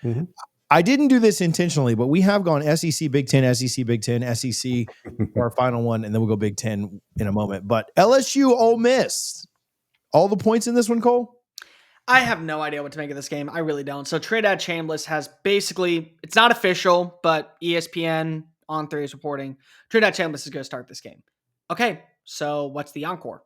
Mhm. I didn't do this intentionally, but we have gone SEC, Big Ten, SEC, Big Ten, SEC for our final one, and then we'll go Big Ten in a moment. But LSU, Ole Miss, all the points in this one, Cole? I have no idea what to make of this game. I really don't. So Trinidad Chambliss has basically, it's not official, but ESPN on 3 is reporting Trinidad Chambliss is going to start this game. Okay, so what's the encore?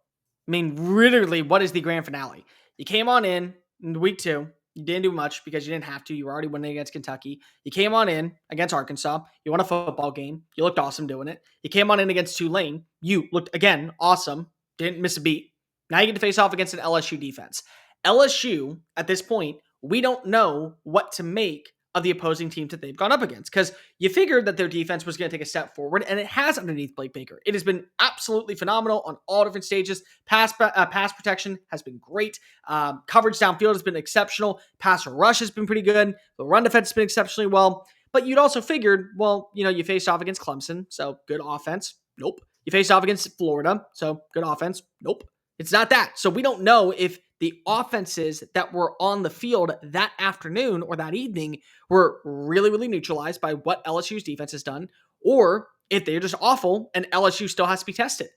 I mean, literally, what is the grand finale? You came on in week 2. You didn't do much because you didn't have to. You were already winning against Kentucky. You came on in against Arkansas. You won a football game. You looked awesome doing it. You came on in against Tulane. You looked, again, awesome. Didn't miss a beat. Now you get to face off against an LSU defense. LSU, at this point, we don't know what to make of the opposing teams that they've gone up against, because you figured that their defense was going to take a step forward, and it has underneath Blake Baker. It has been absolutely phenomenal on all different stages. Pass protection has been great. Coverage downfield has been exceptional. Pass rush has been pretty good. The run defense has been exceptionally well. But you'd also figured, well, you faced off against Clemson, so good offense. Nope. You faced off against Florida, so good offense. Nope. It's not that. So we don't know if the offenses that were on the field that afternoon or that evening were really, really neutralized by what LSU's defense has done, or if they're just awful and LSU still has to be tested.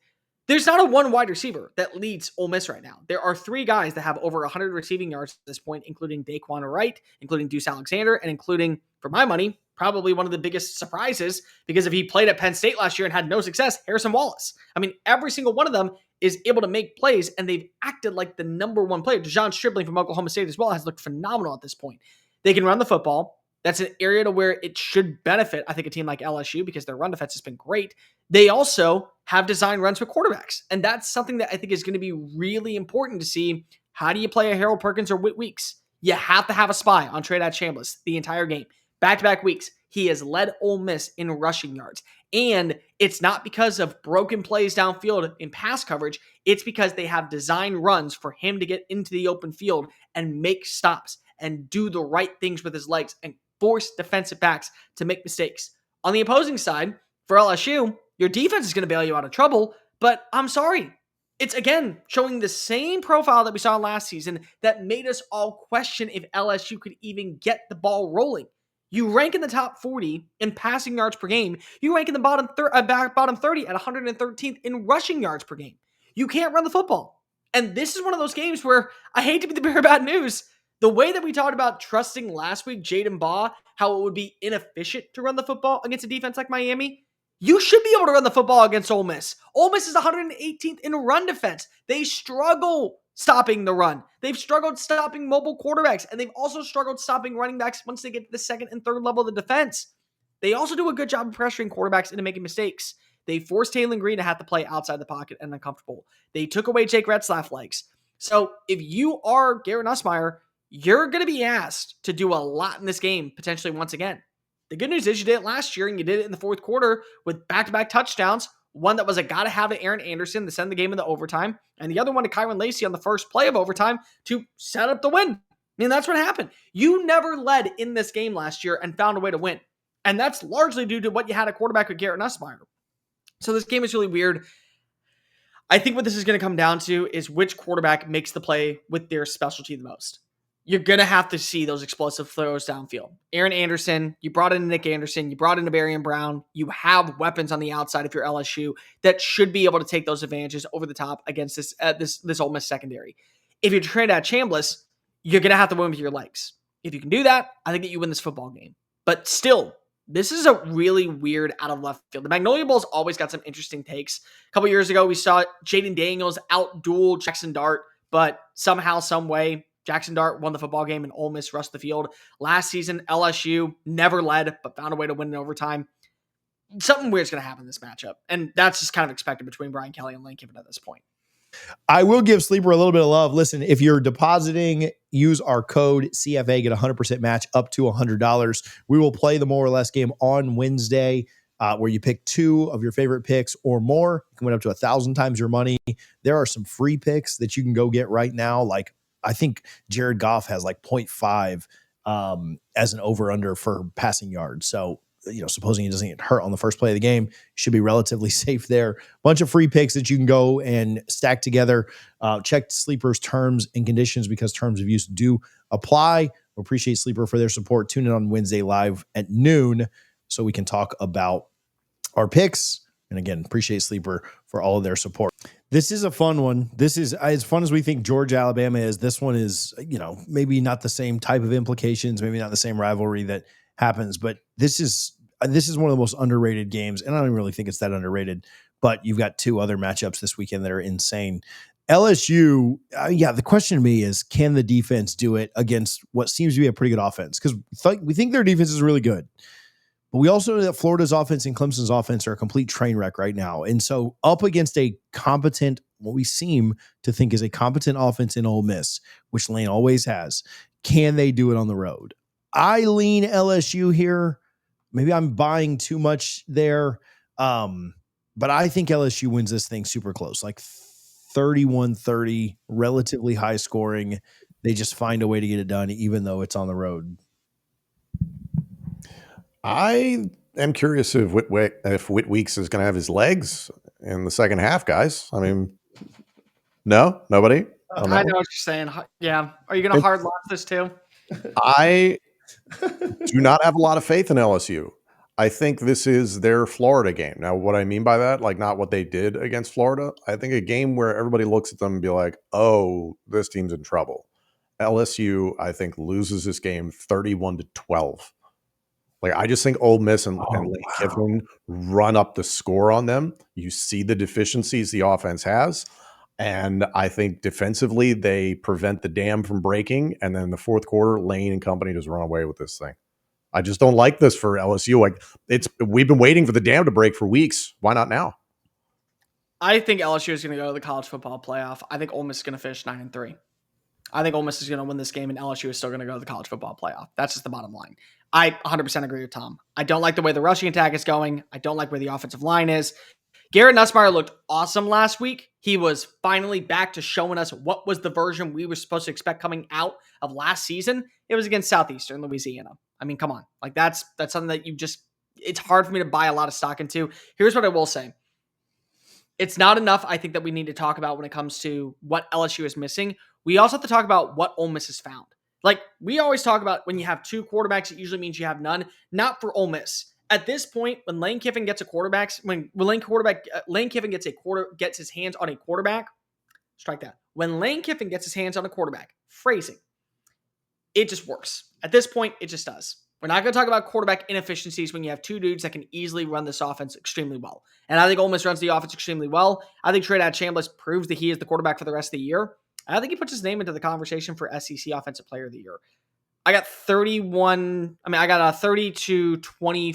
There's not a one wide receiver that leads Ole Miss right now. There are 3 guys that have over 100 receiving yards at this point, including Daquan Wright, including Deuce Alexander, and including, for my money, probably one of the biggest surprises, because if he played at Penn State last year and had no success, Harrison Wallace. I mean, every single one of them is able to make plays, and they've acted like the number one player. Dejon Stribling from Oklahoma State as well has looked phenomenal at this point. They can run the football. That's an area to where it should benefit, I think, a team like LSU, because their run defense has been great. They also have design runs with quarterbacks, and that's something that I think is going to be really important to see. How do you play a Harold Perkins or Whit Weeks? You have to have a spy on Trinidad Chambliss the entire game. Back-to-back weeks, he has led Ole Miss in rushing yards. And it's not because of broken plays downfield in pass coverage. It's because they have design runs for him to get into the open field and make stops and do the right things with his legs and force defensive backs to make mistakes. On the opposing side, for LSU, your defense is going to bail you out of trouble, but I'm sorry. It's, again, showing the same profile that we saw last season that made us all question if LSU could even get the ball rolling. You rank in the top 40 in passing yards per game. You rank in the bottom 30 at 113th in rushing yards per game. You can't run the football. And this is one of those games where I hate to be the bearer of bad news. The way that we talked about trusting last week, Jaden Baugh, how it would be inefficient to run the football against a defense like Miami, you should be able to run the football against Ole Miss. Ole Miss is 118th in run defense. They struggle stopping the run. They've struggled stopping mobile quarterbacks, and they've also struggled stopping running backs once they get to the second and third level of the defense. They also do a good job of pressuring quarterbacks into making mistakes. They forced Taylor Green to have to play outside the pocket and uncomfortable. They took away Jake Retzlaff legs. So if you are Garrett Nussmeier, you're going to be asked to do a lot in this game, potentially once again. The good news is you did it last year, and you did it in the fourth quarter with back-to-back touchdowns. One that was a gotta have to Aaron Anderson to send the game into overtime, and the other one to Kyron Lacey on the first play of overtime to set up the win. I mean, that's what happened. You never led in this game last year and found a way to win. And that's largely due to what you had at quarterback with Garrett Nussmeier. So this game is really weird. I think what this is going to come down to is which quarterback makes the play with their specialty the most. You're going to have to see those explosive throws downfield. Aaron Anderson, you brought in Nick Anderson, you brought in Barian Brown. You have weapons on the outside if you're LSU that should be able to take those advantages over the top against this Ole Miss secondary. If you're Trinidad Chambliss, you're going to have to win with your legs. If you can do that, I think that you win this football game. But still, this is a really weird out of left field. The Magnolia Bowl's always got some interesting takes. A couple years ago, we saw Jaden Daniels out-duel Jackson Dart, but somehow, some way, Jackson Dart won the football game and Ole Miss rushed the field. Last season, LSU never led, but found a way to win in overtime. Something weird's going to happen in this matchup, and that's just kind of expected between Brian Kelly and Lane Kiffin at this point. I will give Sleeper a little bit of love. Listen, if you're depositing, use our code CFA, get a 100% match up to $100. We will play the more or less game on Wednesday, where you pick 2 of your favorite picks or more. You can win up to 1,000 times your money. There are some free picks that you can go get right now. Like, I think Jared Goff has like 0.5 as an over-under for passing yards. So, supposing he doesn't get hurt on the first play of the game, you should be relatively safe there. Bunch of free picks that you can go and stack together. Check Sleeper's terms and conditions, because terms of use do apply. We appreciate Sleeper for their support. Tune in on Wednesday live at noon so we can talk about our picks. And again, appreciate Sleeper for all of their support. This is a fun one. This is as fun as we think Georgia, Alabama is. This one is, maybe not the same type of implications, maybe not the same rivalry that happens, but this is one of the most underrated games. And I don't even really think it's that underrated, but you've got two other matchups this weekend that are insane. LSU, the question to me is, can the defense do it against what seems to be a pretty good offense? Because we think their defense is really good. But we also know that Florida's offense and Clemson's offense are a complete train wreck right now. And so up against a competent, what we seem to think is a competent offense in Ole Miss, which Lane always has, can they do it on the road? I lean LSU here. Maybe I'm buying too much there. But I think LSU wins this thing super close, like 31-30, relatively high scoring. They just find a way to get it done, even though it's on the road. I am curious if Whit Weeks is going to have his legs in the second half, guys. I mean, no, nobody. I know what you're saying. Yeah, are you going to hard lock this too? I do not have a lot of faith in LSU. I think this is their Florida game. Now, what I mean by that, like not what they did against Florida. I think a game where everybody looks at them and be like, "Oh, this team's in trouble." LSU, I think, loses this game 31-12. Like, I just think Ole Miss and Lane Kiffin run up the score on them. You see the deficiencies the offense has. And I think defensively, they prevent the dam from breaking. And then in the fourth quarter, Lane and company just run away with this thing. I just don't like this for LSU. Like, we've been waiting for the dam to break for weeks. Why not now? I think LSU is going to go to the college football playoff. I think Ole Miss is going to finish 9-3. I think Ole Miss is going to win this game, and LSU is still going to go to the college football playoff. That's just the bottom line. I 100% agree with Tom. I don't like the way the rushing attack is going. I don't like where the offensive line is. Garrett Nussmeier looked awesome last week. He was finally back to showing us what was the version we were supposed to expect coming out of last season. It was against Southeastern Louisiana. I mean, come on. Like that's something that it's hard for me to buy a lot of stock into. Here's what I will say. It's not enough, I think, that we need to talk about when it comes to what LSU is missing. We also have to talk about what Ole Miss has found. Like, we always talk about when you have two quarterbacks, it usually means you have none. Not for Ole Miss. At this point, when Lane Kiffin gets Lane Kiffin gets his hands on a quarterback, strike that. When Lane Kiffin gets his hands on a quarterback, phrasing, it just works. At this point, it just does. We're not going to talk about quarterback inefficiencies when you have two dudes that can easily run this offense extremely well. And I think Ole Miss runs the offense extremely well. I think Trey Chambliss proves that he is the quarterback for the rest of the year. I think he puts his name into the conversation for SEC Offensive Player of the Year. I got a 30-24